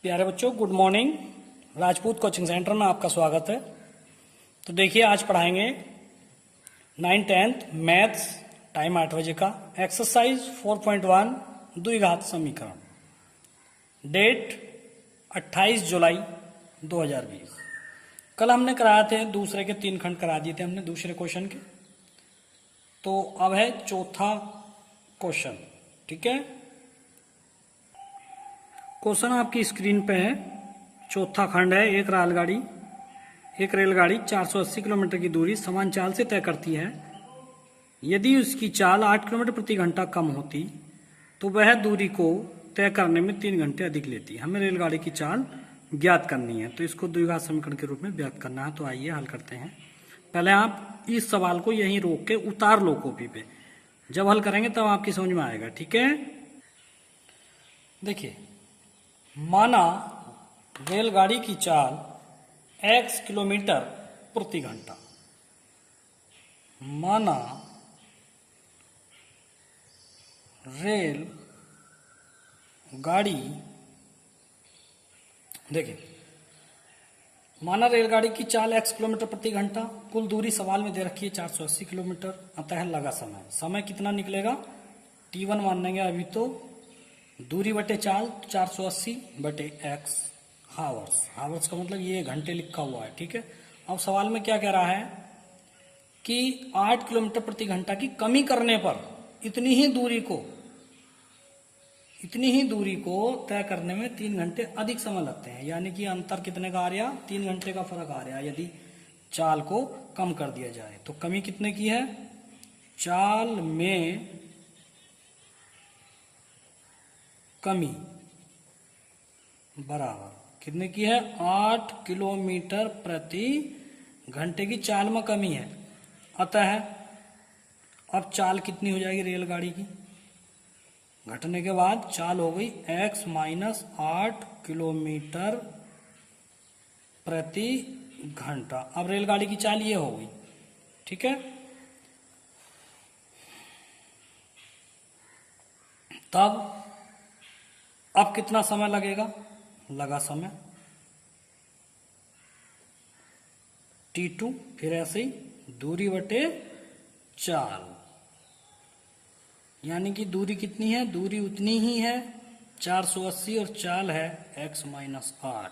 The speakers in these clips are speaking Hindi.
प्यारे बच्चों, good morning. Rajput coaching centre में आपका स्वागत है। तो देखिए, आज पढ़ाएंगे 9th-10th मैथ्स, टाइम 8 बजे का। एक्सरसाइज 4.1 द्विघात समीकरण, डेट 28 जुलाई 2020। कल हमने कराए थे दूसरे के 3 खंड करा दिए थे हमने दूसरे क्वेश्चन के। तो अब है चौथा क्वेश्चन। ठीक है, क्वेश्चन आपकी स्क्रीन पे है। चौथा खंड है, एक रेलगाड़ी 480 किलोमीटर की दूरी समान चाल से तय करती है। यदि उसकी चाल 8 किलोमीटर प्रति घंटा कम होती तो वह दूरी को तय करने में 3 घंटे अधिक लेती। हमें रेलगाड़ी की चाल ज्ञात करनी है, तो इसको द्विघात समीकरण के रूप में व्यक्त करना है। तो आइए हल करते हैं। पहले आप इस सवाल को यहीं रोक के उतार लो कॉपी पे। जब हल करेंगे तब आपकी समझ में आएगा। ठीक है, देखिए, माना रेलगाड़ी की चाल x किलोमीटर प्रति घंटा। माना रेल गाड़ी, देखिए, माना रेलगाड़ी की चाल x किलोमीटर प्रति घंटा, कुल दूरी सवाल में दे रखी है 480 किलोमीटर, अतः लगा समय कितना निकलेगा t1 मान लेंगे अभी। तो दूरी बटे चाल 480 बटे x हावर्स का मतलब ये घंटे लिखा हुआ है। ठीक है, अब सवाल में क्या कह रहा है कि 8 किलोमीटर प्रति घंटा की कमी करने पर इतनी ही दूरी को तय करने में 3 घंटे अधिक समय लगते हैं। यानी कि अंतर कितने का आ रहा, 3 घंटे का फर्क आ रहा है यदि चाल को कम कर दिया जाए। तो कमी कितने की है, चाल में कमी बराबर कितने की है, 8 किलोमीटर प्रति घंटे की चाल में कमी है। अतः अब चाल कितनी हो जाएगी रेलगाड़ी की, घटने के बाद चाल हो गई x माइनस 8 किलोमीटर प्रति घंटा। अब रेलगाड़ी की चाल ये हो गई। ठीक है, तब अब कितना समय लगेगा, लगा समय t2, फिर ऐसे ही दूरी बटे चाल, यानी कि दूरी कितनी है, दूरी उतनी ही है 480 और चाल है x माइनस 8।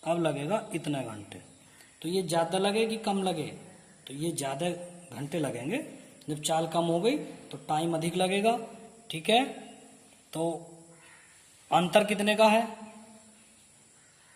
अब लगेगा इतने घंटे। तो ये ज्यादा लगे कि कम लगे, तो ये ज्यादा घंटे लगेंगे। जब चाल कम हो गई तो टाइम अधिक लगेगा। ठीक है, तो अंतर कितने का है,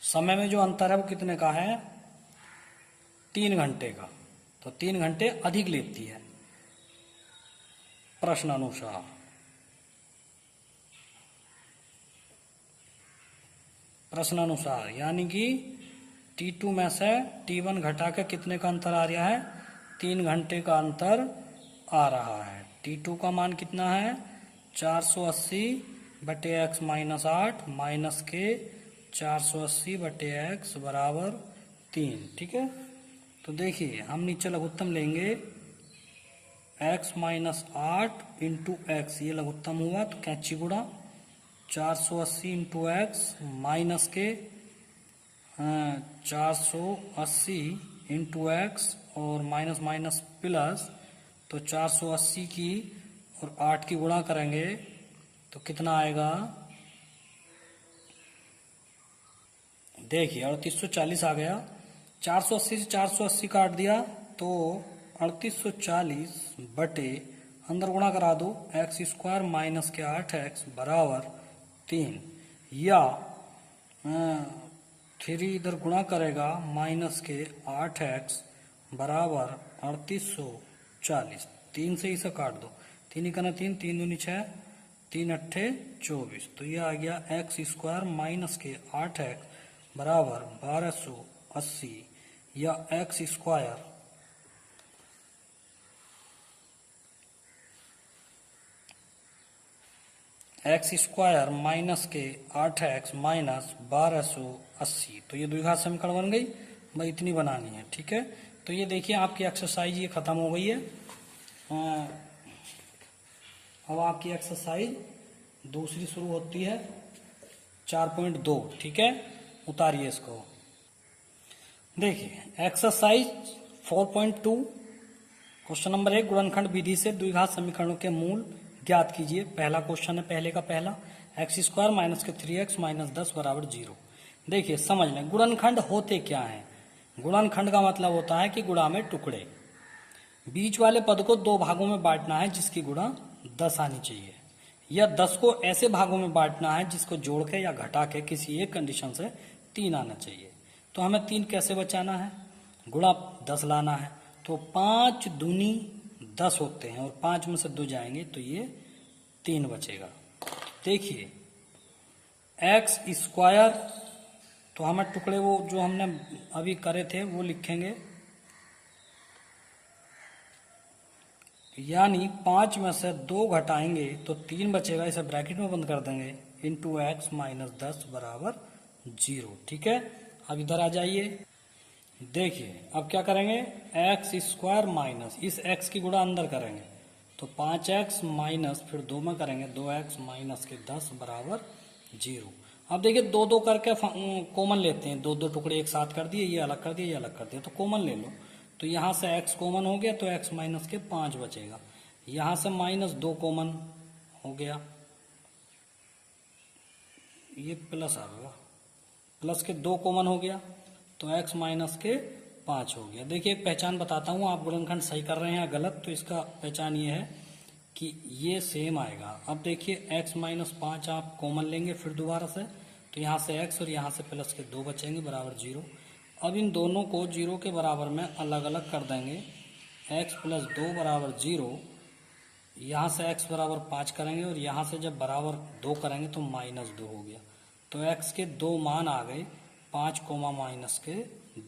समय में जो अंतर है वो कितने का है, 3 घंटे का। तो 3 घंटे अधिक लेती है प्रश्नानुसार, यानी कि t2 में से t1 घटा के कितने का अंतर आ रहा है, 3 घंटे का अंतर आ रहा है। t2 का मान कितना है, 480 बटे x माइनस 8 माइनस के 480 बटे x बराबर 3। ठीक है, तो देखिए, हम नीचे लघुत्तम लेंगे x माइनस 8 इंटू एक्स, ये लघुत्तम हुआ तो कैंची गुणा 480 इंटू एक्स माइनस के 480 इंटू एक्स और माइनस माइनस प्लस, तो 480 की और 8 की गुणा करेंगे तो कितना आएगा, देखिए 3840 आ गया। 480 से 480 काट दिया तो 3840 बटे, अंदर गुणा करा दो, एक्स स्क्वायर माइनस के 8x बराबर 3, या 3 इधर गुणा करेगा माइनस के 8x बराबर 3840। 3 से इसे काट दो, 3 का 3, 3 दूनी 6, 3 अट्ठे 24। तो ये आ गया एक्स स्क्वायर माइनस के 8x बराबर 1280, या एक्स स्क्वायर माइनस के 8x माइनस 1280। तो ये द्विघात समीकरण बन गई भाई, इतनी बनानी है। ठीक है, तो ये देखिए आपकी एक्सरसाइज ये खत्म हो गई है। अब आपकी एक्सरसाइज दूसरी शुरू होती है। 4.2, ठीक है। उतारिए इसको। देखिए एक्सरसाइज 4.2 क्वेश्चन नंबर 1, गुणनखंड विधि से द्विघात समीकरणों के मूल ज्ञात कीजिए। पहला क्वेश्चन है, पहले का पहला, x² माइनस के 3x माइनस 10 बराबर 0। देखिए समझ लें गुणनखंड होते क्या हैं। गुणनखंड का मतलब होता है कि गुणा में टुकड़े। बीच वाले पद को दो भागों में बांटना है जिसकी गुणा 10 आनी चाहिए, या 10 को ऐसे भागों में बांटना है जिसको जोड़ के या घटा के किसी एक कंडीशन से 3 आना चाहिए। तो हमें 3 कैसे बचाना है, गुणा 10 लाना है। तो 5 दूनी 10 होते हैं और 5 में से 2 जाएंगे तो ये 3 बचेगा। देखिए x², तो हमें टुकड़े वो जो हमने अभी करे थे वो लिखेंगे, यानी 5 में से 2 घटाएंगे तो 3 बचेगा, इसे ब्रैकेट में बंद कर देंगे, इंटू एक्स माइनस 10 बराबर 0, ठीक है। अब इधर आ जाइए। देखिए अब क्या करेंगे, x² माइनस इस x की गुणा अंदर करेंगे तो 5x माइनस फिर 2 में करेंगे 2x माइनस के 10 बराबर 0। अब देखिए 2 करके कॉमन लेते हैं, 2 टुकड़े एक साथ कर दिए, ये अलग कर दिए, ये अलग कर दिए, तो कॉमन ले लो। तो यहाँ से x कॉमन हो गया तो x माइनस के 5 बचेगा। यहाँ से -2 कॉमन हो गया, ये प्लस आ गया, प्लस के 2 कॉमन हो गया तो x माइनस के 5 हो गया। देखिए एक पहचान बताता हूँ, आप गुणनखंड सही कर रहे हैं या गलत, तो इसका पहचान ये है कि ये सेम आएगा। अब देखिए x माइनस 5 आप कॉमन लेंगे फिर दोबारा से, तो यहाँ से x और यहाँ से प्लस के 2 बचेंगे बराबर 0। अब इन दोनों को 0 के बराबर में अलग अलग कर देंगे, x प्लस 2 बराबर 0, यहाँ से x बराबर 5 करेंगे और यहाँ से जब बराबर 2 करेंगे तो -2 हो गया। तो x के 2 मान आ गए, 5 कोमा माइनस के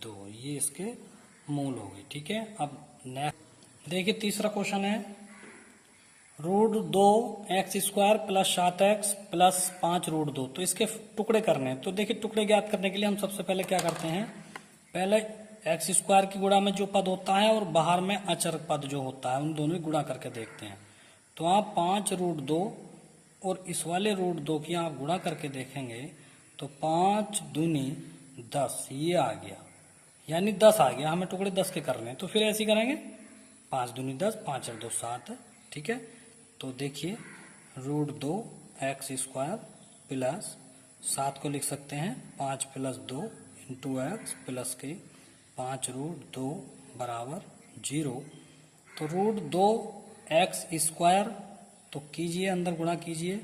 2, ये इसके मूल हो गए, ठीक है। अब नेक्स्ट देखिए तीसरा क्वेश्चन है, √2x² प्लस 7x प्लस 5√2, तो इसके टुकड़े करने हैं। तो देखिए टुकड़े ज्ञात करने के लिए हम सबसे पहले क्या करते हैं, पहले x² की गुणा में जो पद होता है और बाहर में अचर पद जो होता है उन दोनों की गुणा करके देखते हैं। तो आप 5√2 और इस वाले √2 की आप गुणा करके देखेंगे तो 5 दूनी 10, ये आ गया, यानी 10 आ गया। हमें टुकड़े 10 के करने हैं तो फिर ऐसे करेंगे, 5 दूनी 10, 5 और 2 7, ठीक है। तो देखिए √2x² प्लस 7 को लिख सकते हैं 5 प्लस 2 इंटू एक्स प्लस के 5√2 बराबर 0। तो √2x², तो कीजिए अंदर गुणा कीजिए,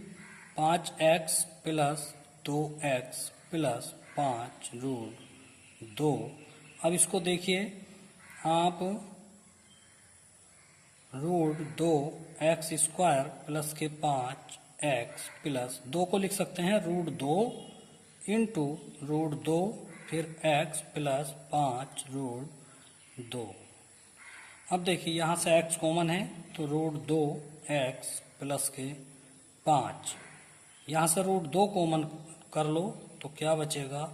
5x प्लस 2x प्लस 5√2। अब इसको देखिए आप √2x² प्लस के 5x प्लस 2 को लिख सकते हैं √2 इंटू √2 फिर x प्लस 5√2। अब देखिए यहाँ से x कॉमन है तो √2x प्लस के 5, यहाँ से √2 कॉमन कर लो तो क्या बचेगा,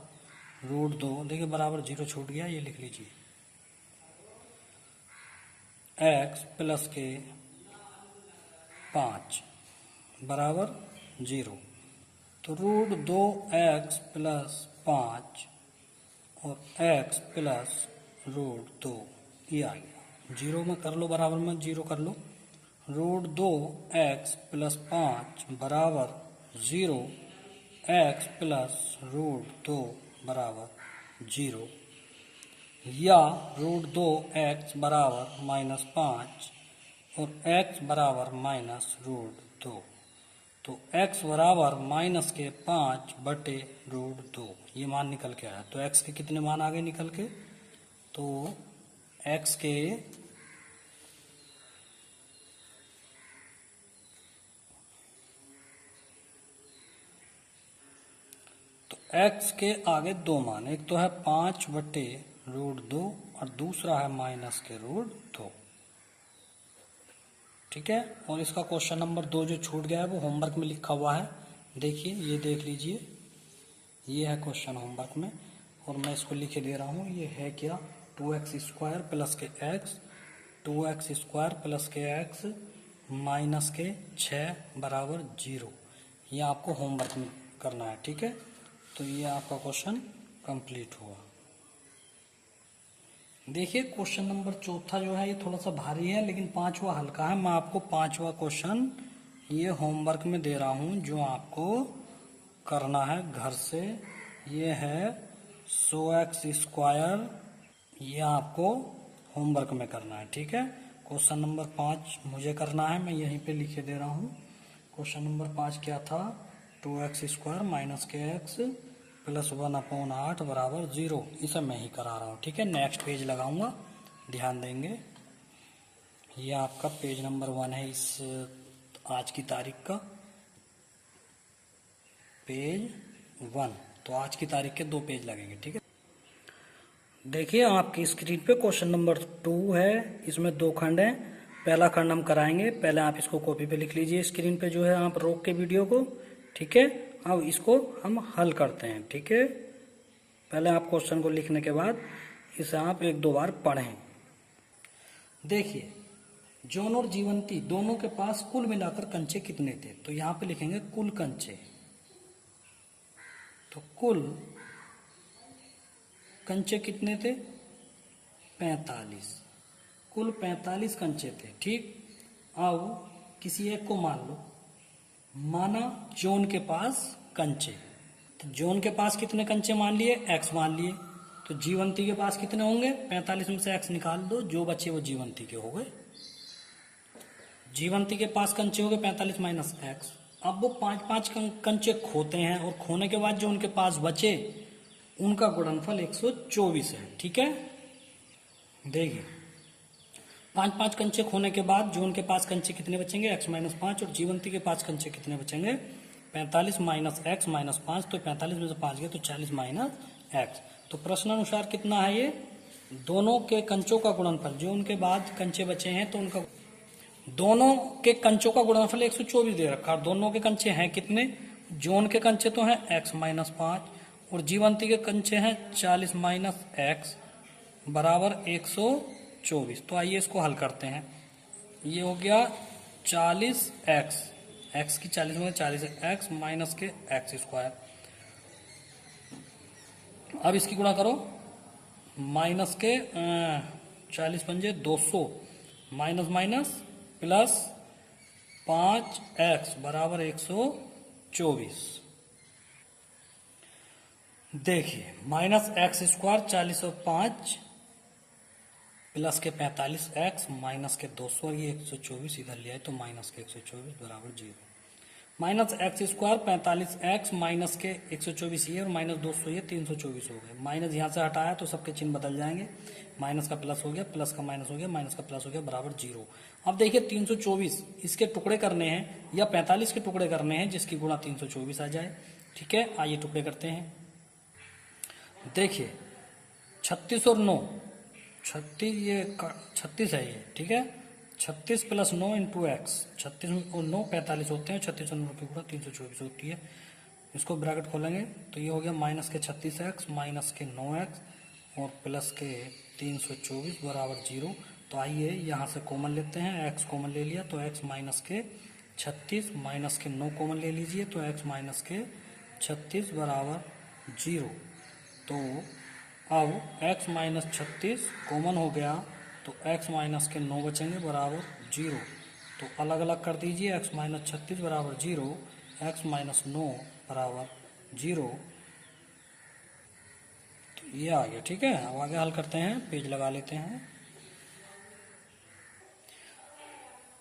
√2, देखिए बराबर 0 छूट गया, ये लिख लीजिए, x प्लस के 5 बराबर 0। तो √2x प्लस 5 और x प्लस √2 ये आ गया, 0 में कर लो, बराबर में 0 कर लो, √2x प्लस 5 बराबर 0, x प्लस √2 बराबर 0, या √2x बराबर -5 और x बराबर -√2। तो x बराबर माइनस के 5 बटे √2, ये मान निकल के आया। तो x के कितने मान आ गए निकल के, तो x के आगे 2 मान, एक तो है 5 बटे √2 और दूसरा है माइनस के √2, ठीक है। और इसका क्वेश्चन नंबर 2 जो छूट गया है वो होमवर्क में लिखा हुआ है, देखिए ये देख लीजिए, ये है क्वेश्चन होमवर्क में और मैं इसको लिखे दे रहा हूँ। ये है क्या, 2x² प्लस के x, 2x² प्लस के x माइनस के 6 बराबर 0, ये आपको होमवर्क में करना है, ठीक है। तो ये आपका क्वेश्चन कंप्लीट हुआ। देखिए क्वेश्चन नंबर चौथा जो है ये थोड़ा सा भारी है, लेकिन पांचवा हल्का है। मैं आपको पांचवा क्वेश्चन ये होमवर्क में दे रहा हूं जो आपको करना है घर से। ये है 100x², ये आपको होमवर्क में करना है, ठीक है। क्वेश्चन नंबर 5 मुझे करना है, मैं यहीं पे लिखे दे रहा हूँ। क्वेश्चन नंबर 5 क्या था? 2x² - kx + 1/8 = 0। इसे मैं ही करा रहा हूँ, ठीक है। नेक्स्ट पेज लगाऊंगा, ध्यान देंगे। ये आपका पेज नंबर 1 है इस आज की तारीख का, पेज 1। तो आज की तारीख के 2 पेज लगेंगे, ठीक है। देखिए आपकी स्क्रीन पे क्वेश्चन नंबर 2 है, इसमें 2 खंड हैं। पहला खंड हम कराएंगे, पहले आप इसको कॉपी पे लिख लीजिए स्क्रीन पे जो है, आप रोक के वीडियो को, ठीक है। अब इसको हम हल करते हैं, ठीक है। पहले आप क्वेश्चन को लिखने के बाद इसे आप 1-2 बार पढ़ें। देखिए जॉन और जीवंती दोनों के पास कुल मिलाकर कंचे कितने थे? तो यहाँ पे लिखेंगे कुल कंचे। तो कुल कंचे कितने थे? 45। कुल 45 कंचे थे, ठीक। अब किसी एक को मान लो, माना जॉन के पास कंचे। तो जॉन के पास कितने कंचे मान लिए? x मान लिए। तो जीवंती के पास कितने होंगे? 45 में से x निकाल दो, जो बचे वो जीवंती के हो गए। जीवंती के पास कंचे हो गए 45 - x। अब वो 5-5 कंचे खोते हैं और खोने के बाद जो उनके पास बचे उनका गुणनफल 124 है, ठीक है। देखिए 5-5 कंचे खोने के बाद जो उनके पास कंचे कितने बचेंगे? x - 5। और जीवंती के पास कंचे कितने बचेंगे? 45 - x - 5। तो 45 में से 5 गए तो 40 - x। तो प्रश्नानुसार कितना है ये? दोनों के कंचों का गुणनफल, जो उनके बाद कंचे बचे हैं तो उनका दोनों के कंचों का गुणनफल 124 दे रखा है। दोनों के कंचे हैं कितने? जोन के कंचे तो हैं x - 5 और जीवंती के कंचे हैं 40 - x = 124। तो आइए इसको हल करते हैं। ये हो गया 40x, x की 40 में 40 है, x माइनस के x²। अब इसकी गुणा करो, माइनस के 40 पंजे 200, माइनस माइनस प्लस 5x = 124। देखिए -x² 40 और 5 प्लस के 45x माइनस के 200 और ये 124 इधर ले आए तो माइनस के 124 = 0। -x² 45x माइनस के 124 ये और -200 ये 324 हो गए। माइनस यहाँ से हटाया तो सबके चिन्ह बदल जाएंगे। माइनस का प्लस हो गया, प्लस का माइनस हो गया, माइनस का प्लस हो गया = 0। अब देखिए 324 इसके टुकड़े करने हैं या 45 के टुकड़े करने हैं जिसकी गुणा 324 आ जाए, ठीक है। आइए टुकड़े करते हैं। देखिए 36 और 9, 36 है ये, ठीक है। 36 + 9 × x, 36 और 9 45 होते हैं, 36 और 9 की गुणा 324 होती है। इसको ब्रैकेट खोलेंगे तो ये हो गया माइनस के 36x माइनस के 9x और प्लस के 324 = 0। तो आइए यहाँ से कॉमन लेते हैं, x कॉमन ले लिया तो x माइनस के 36 माइनस के 9 कॉमन ले लीजिए तो x माइनस के 36 = 0। तो अब x माइनस 36 कॉमन हो गया तो x माइनस के 9 बचेंगे = 0। तो अलग अलग कर दीजिए, x माइनस 36 = 0, x माइनस 9 = 0। तो ये आ गया, ठीक है। अब आगे हल करते हैं, पेज लगा लेते हैं।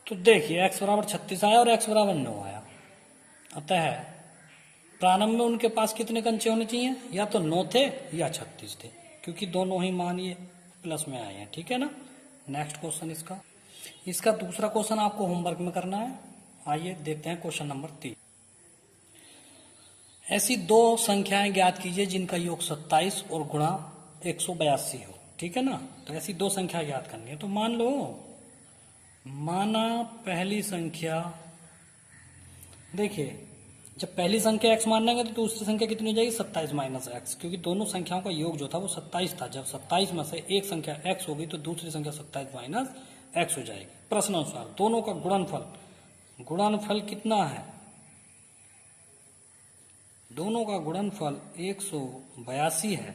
तो देखिए x = 36 आया और x = 9 आया। अतः प्रारंभ में उनके पास कितने कंचे होने चाहिए? या तो 9 थे या 36 थे, क्योंकि दोनों ही मान ये प्लस में आए हैं, ठीक है ना। नेक्स्ट क्वेश्चन इसका दूसरा क्वेश्चन आपको होमवर्क में करना है। आइए देखते हैं क्वेश्चन नंबर 3। ऐसी 2 संख्याएं ज्ञात कीजिए जिनका योग 27 और गुणा 182 हो, ठीक है ना। तो ऐसी 2 संख्या ज्ञात करनी है। तो मान लो, माना पहली संख्या, देखिए जब पहली संख्या x मान लेंगे तो दूसरी संख्या कितनी हो जाएगी? 27 - x, क्योंकि दोनों संख्याओं का योग जो था वो 27 था। जब 27 में से एक संख्या x होगी तो दूसरी संख्या 27 - x हो जाएगी। प्रश्न अनुसार दोनों का गुणनफल कितना है? दोनों का गुणनफल 182 है,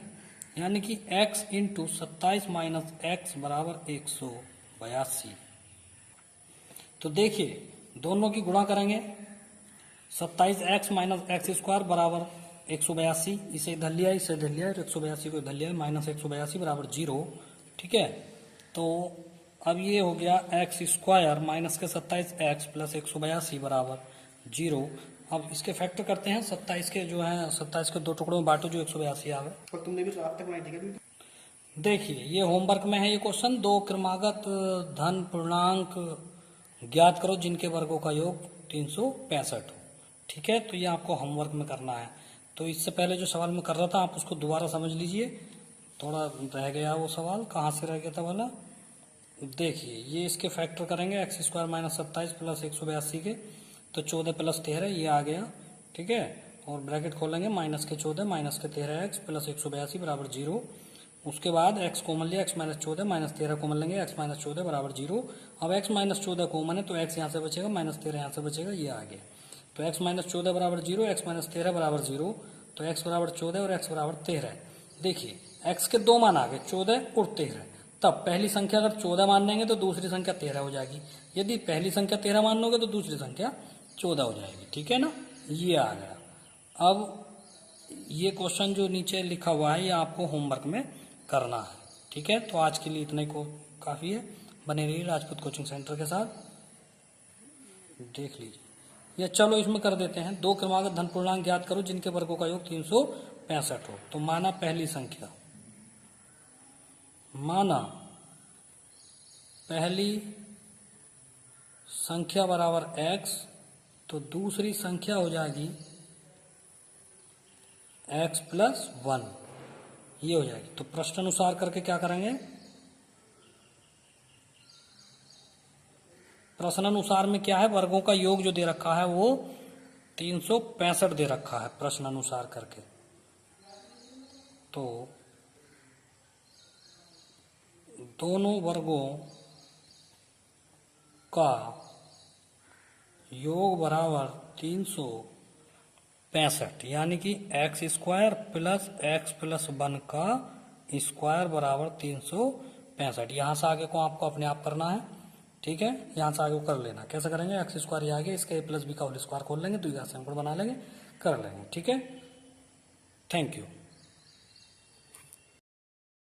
यानी कि x इंटू 27 माइनस एक्स बराबर 182। तो देखिए दोनों की गुणा करेंगे, 27x माइनस एक्स स्क्वायर बराबर 182, इसे इधर लिया इसे इधर लिया, 182 को इधर लिया, माइनस 182 बराबर 0। ठीक है, तो अब ये हो गया एक्स स्क्वायर माइनस के 27x प्लस 182 बराबर 0। अब इसके फैक्टर करते हैं, 27 के जो है 27 के दो टुकड़ों में बांटो जो 182 आवे। और तुमने भी तो आप तक बनाई थी क्या? देखिए ये होमवर्क में है ये क्वेश्चन, दो क्रमागत धन पूर्णांक ज्ञात करो जिनके वर्गों का योग 365 हो। ठीक है, तो ये आपको होमवर्क में करना है। तो इससे पहले जो सवाल मैं कर रहा था आप उसको दोबारा समझ लीजिए, थोड़ा रह गया वो सवाल, कहाँ से रह गया था वाला। देखिए ये इसके फैक्टर करेंगे, एक्स स्क्वायर माइनस 27 प्लस 182 के, तो 14 प्लस 13 ये आ गया। ठीक है, और ब्रैकेट खोलेंगे, माइनस के 14 माइनस के 13x प्लस 182 बराबर 0। उसके बाद x कॉमन लिया, x माइनस 14 माइनस 13 कॉमन लेंगे, x माइनस 14 बराबर 0। अब x माइनस 14 कॉमन है तो x यहाँ से बचेगा, माइनस 13 यहाँ से बचेगा, ये आ गया। तो x माइनस 14 बराबर 0, x माइनस 13 बराबर 0, तो x बराबर 14 और x बराबर 13। देखिए x के दो मान आ गए, 14 और 13। तब पहली संख्या अगर 14 मान लेंगे तो दूसरी संख्या 13 हो जाएगी, यदि पहली संख्या 13 मान लोगे तो दूसरी संख्या 14 हो जाएगी। ठीक है ना, ये आ गया। अब ये क्वेश्चन जो नीचे लिखा हुआ है ये आपको होमवर्क में करना है। ठीक है, तो आज के लिए इतने को काफ़ी है। बने रहिए राजपूत कोचिंग सेंटर के साथ, देख लीजिए। या चलो इसमें कर देते हैं, दो क्रमागत धन पूर्णांक ज्ञात करो जिनके वर्गों का योग 365 हो। तो माना पहली संख्या, माना पहली संख्या बराबर x, तो दूसरी संख्या हो जाएगी x प्लस 1, ये हो जाएगी। तो प्रश्नानुसार करके क्या करेंगे, प्रश्नानुसार में क्या है, वर्गों का योग जो दे रखा है वो 365 दे रखा है प्रश्नानुसार करके। तो दोनों वर्गों का योग बराबर 365, यानी कि x square plus x plus 1 का स्क्वायर बराबर 365। यहाँ से आगे को आपको अपने आप करना है। ठीक है, यहाँ से आगे को कर लेना। कैसे करेंगे, एक्स स्क्वायर ये आगे, इसका ए प्लस बी का होल स्क्वायर खोल लेंगे, तो यहाँ से अंकुर बना लेंगे, कर लेंगे। ठीक है, थैंक यू।